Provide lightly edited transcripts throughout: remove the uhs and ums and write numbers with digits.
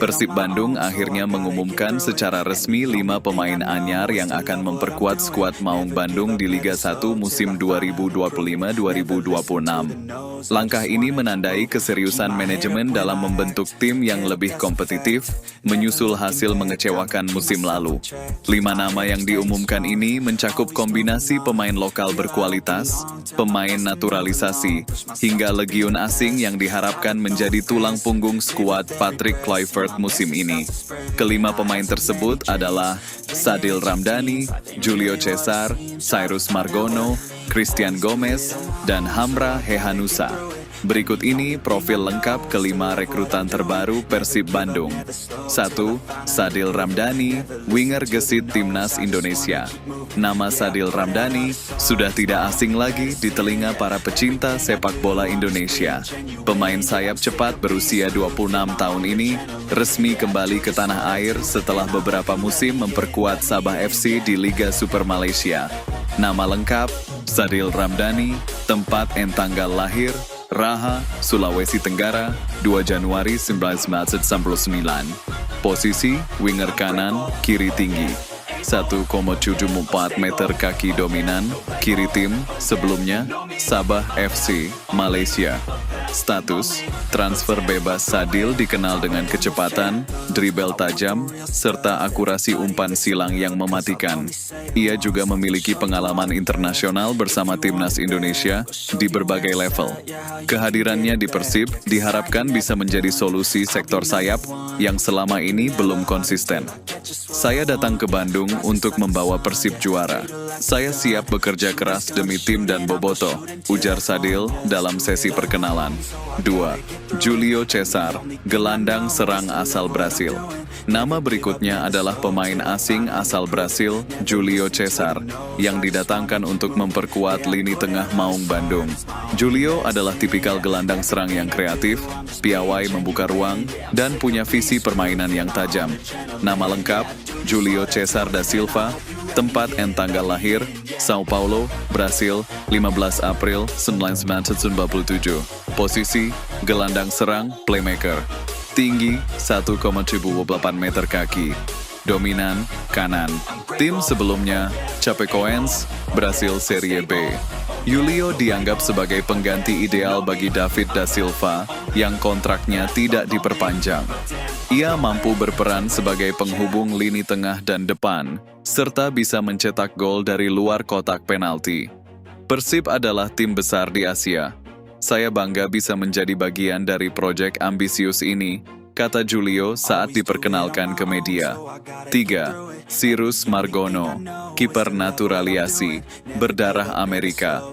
Persib Bandung akhirnya mengumumkan secara resmi 5 pemain anyar yang akan memperkuat skuad Maung Bandung di Liga 1 musim 2025-2026. Langkah ini menandai keseriusan manajemen dalam membentuk tim yang lebih kompetitif, menyusul hasil mengecewakan musim lalu. 5 nama yang diumumkan ini mencakup kombinasi pemain lokal berkualitas, pemain naturalisasi, hingga legiun asing yang diharapkan menjadi tulang punggung skuad Patrick Kluivert musim ini. Kelima pemain tersebut adalah Sadil Ramdhani, Julio Cesar, Cyrus Margono, Christian Gomez, dan Hamra Hehanusa. Berikut ini profil lengkap kelima rekrutan terbaru Persib Bandung. 1. Sadil Ramdhani, winger gesit Timnas Indonesia. Nama Sadil Ramdhani sudah tidak asing lagi di telinga para pecinta sepak bola Indonesia. Pemain sayap cepat berusia 26 tahun ini resmi kembali ke tanah air setelah beberapa musim memperkuat Sabah FC di Liga Super Malaysia. Nama lengkap, Sadil Ramdhani, tempat dan tanggal lahir, Raha, Sulawesi Tenggara, 2 Januari 1999. Posisi, winger kanan, kiri tinggi. 1,74 meter kaki dominan, kiri tim, sebelumnya, Sabah FC, Malaysia. Status, transfer bebas Sadil dikenal dengan kecepatan, dribble tajam, serta akurasi umpan silang yang mematikan. Ia juga memiliki pengalaman internasional bersama Timnas Indonesia di berbagai level. Kehadirannya di Persib diharapkan bisa menjadi solusi sektor sayap yang selama ini belum konsisten. Saya datang ke Bandung untuk membawa Persib juara. Saya siap bekerja keras demi tim dan boboto, ujar Sadil dalam sesi perkenalan. 2. Julio Cesar, gelandang serang asal Brasil. Nama berikutnya adalah pemain asing asal Brasil, Julio Cesar, yang didatangkan untuk memperkuat lini tengah Maung Bandung. Julio adalah tipikal gelandang serang yang kreatif, piawai membuka ruang, dan punya visi permainan yang tajam. Nama lengkap, Julio Cesar da Silva, tempat dan tanggal lahir, Sao Paulo, Brasil, 15 April 1997. Posisi, gelandang serang, playmaker. Tinggi, 1,78 meter kaki. Dominan, kanan. Tim sebelumnya, Chapecoense, Brasil Serie B. Julio dianggap sebagai pengganti ideal bagi David da Silva yang kontraknya tidak diperpanjang. Ia mampu berperan sebagai penghubung lini tengah dan depan, serta bisa mencetak gol dari luar kotak penalti. Persib adalah tim besar di Asia. Saya bangga bisa menjadi bagian dari proyek ambisius ini, kata Julio saat diperkenalkan ke media. 3. Cyrus Margono, kiper naturalisasi, berdarah Amerika.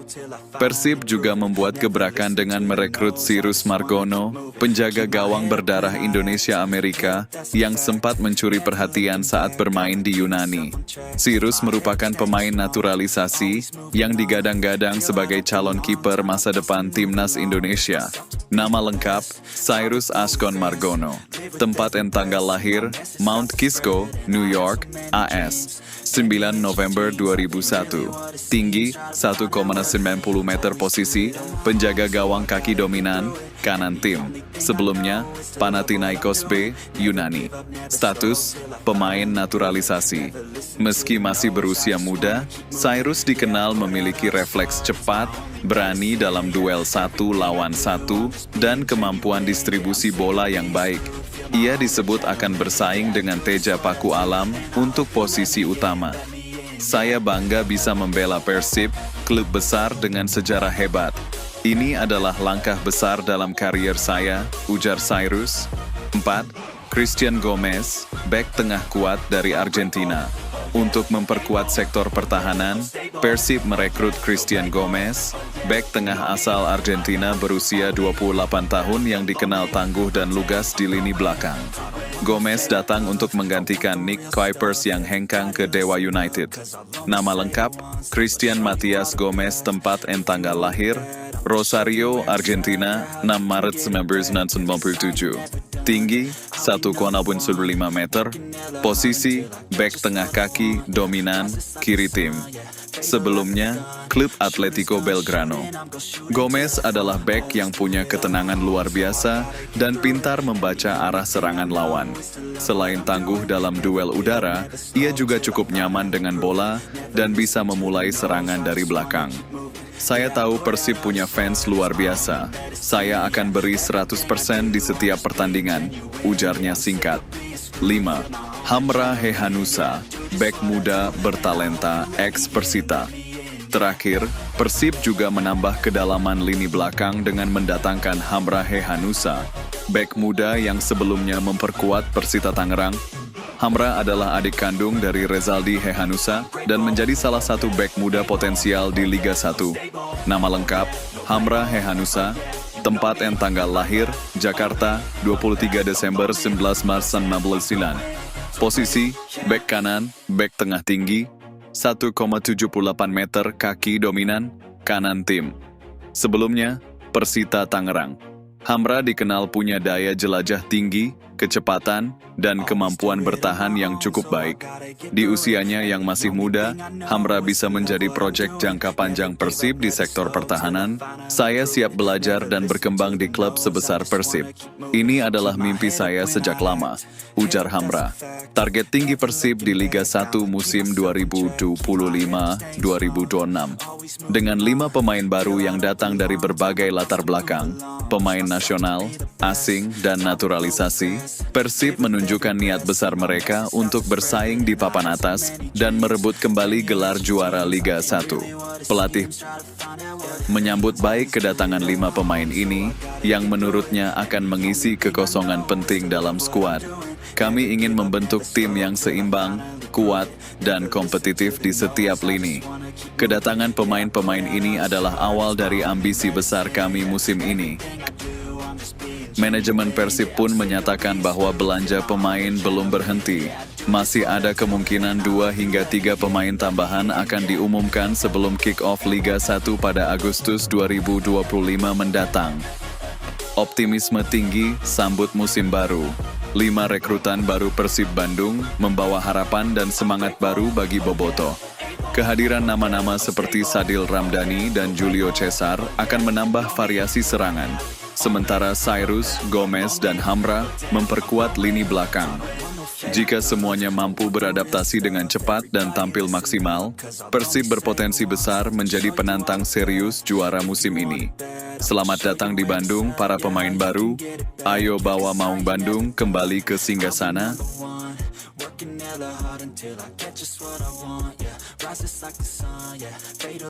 Persib juga membuat gebrakan dengan merekrut Cyrus Margono, penjaga gawang berdarah Indonesia-Amerika, yang sempat mencuri perhatian saat bermain di Yunani. Cyrus merupakan pemain naturalisasi yang digadang-gadang sebagai calon kiper masa depan Timnas Indonesia. Nama lengkap, Cyrus Ascon Margono. Tempat dan tanggal lahir, Mount Kisco, New York, AS. 9 November 2001. Tinggi, 1,90 meter. Posisi, penjaga gawang kaki dominan, kanan tim. Sebelumnya, Panathinaikos B, Yunani. Status, pemain naturalisasi. Meski masih berusia muda, Cyrus dikenal memiliki refleks cepat, berani dalam duel 1 lawan 1, dan kemampuan distribusi bola yang baik. Ia disebut akan bersaing dengan Teja Paku Alam untuk posisi utama. Saya bangga bisa membela Persib, klub besar dengan sejarah hebat. Ini adalah langkah besar dalam karier saya, ujar Cyrus. 4. Christian Gomez, bek tengah kuat dari Argentina. Untuk memperkuat sektor pertahanan, Persib merekrut Christian Gomez, bek tengah asal Argentina berusia 28 tahun yang dikenal tangguh dan lugas di lini belakang. Gomez datang untuk menggantikan Nick Kuipers yang hengkang ke Dewa United. Nama lengkap, Christian Matias Gomez, tempat dan tanggal lahir, Rosario, Argentina, 6 Maret 1997. Tinggi, 1,95 meter. Posisi, bek tengah kaki, dominan, kiri tim. Sebelumnya, klub Atletico Belgrano. Gomez adalah bek yang punya ketenangan luar biasa dan pintar membaca arah serangan lawan. Selain tangguh dalam duel udara, ia juga cukup nyaman dengan bola dan bisa memulai serangan dari belakang. Saya tahu Persib punya fans luar biasa. Saya akan beri 100% di setiap pertandingan, ujarnya singkat. 5. Hamra Hehanusa, bek muda bertalenta ex-Persita. Terakhir, Persib juga menambah kedalaman lini belakang dengan mendatangkan Hamra Hehanusa, bek muda yang sebelumnya memperkuat Persita Tangerang. Hamra adalah adik kandung dari Rezaldi Hehanusa dan menjadi salah satu bek muda potensial di Liga 1. Nama lengkap, Hamra Hehanusa, tempat dan tanggal lahir, Jakarta, 23 Desember 1999. Posisi, bek kanan, bek tengah tinggi, 1,78 meter, kaki dominan, kanan tim. Sebelumnya, Persita Tangerang. Hamra dikenal punya daya jelajah tinggi, kecepatan, dan kemampuan bertahan yang cukup baik. Di usianya yang masih muda, Hamra bisa menjadi proyek jangka panjang Persib di sektor pertahanan. Saya siap belajar dan berkembang di klub sebesar Persib. Ini adalah mimpi saya sejak lama, ujar Hamra. Target tinggi Persib di Liga 1 musim 2025-2026. Dengan 5 pemain baru yang datang dari berbagai latar belakang, pemain nasional, asing, dan naturalisasi, Persib menunjukkan niat besar mereka untuk bersaing di papan atas dan merebut kembali gelar juara Liga 1. Pelatih menyambut baik kedatangan 5 pemain ini yang menurutnya akan mengisi kekosongan penting dalam skuad. Kami ingin membentuk tim yang seimbang, kuat, dan kompetitif di setiap lini. Kedatangan pemain-pemain ini adalah awal dari ambisi besar kami musim ini. Manajemen Persib pun menyatakan bahwa belanja pemain belum berhenti. Masih ada kemungkinan 2 hingga 3 pemain tambahan akan diumumkan sebelum kick-off Liga 1 pada Agustus 2025 mendatang. Optimisme tinggi sambut musim baru. 5 rekrutan baru Persib Bandung membawa harapan dan semangat baru bagi Boboto. Kehadiran nama-nama seperti Sadil Ramdhani dan Julio Cesar akan menambah variasi serangan. Sementara Cyrus, Gomez, dan Hamra memperkuat lini belakang. Jika semuanya mampu beradaptasi dengan cepat dan tampil maksimal, Persib berpotensi besar menjadi penantang serius juara musim ini. Selamat datang di Bandung, para pemain baru. Ayo bawa Maung Bandung kembali ke singgasana.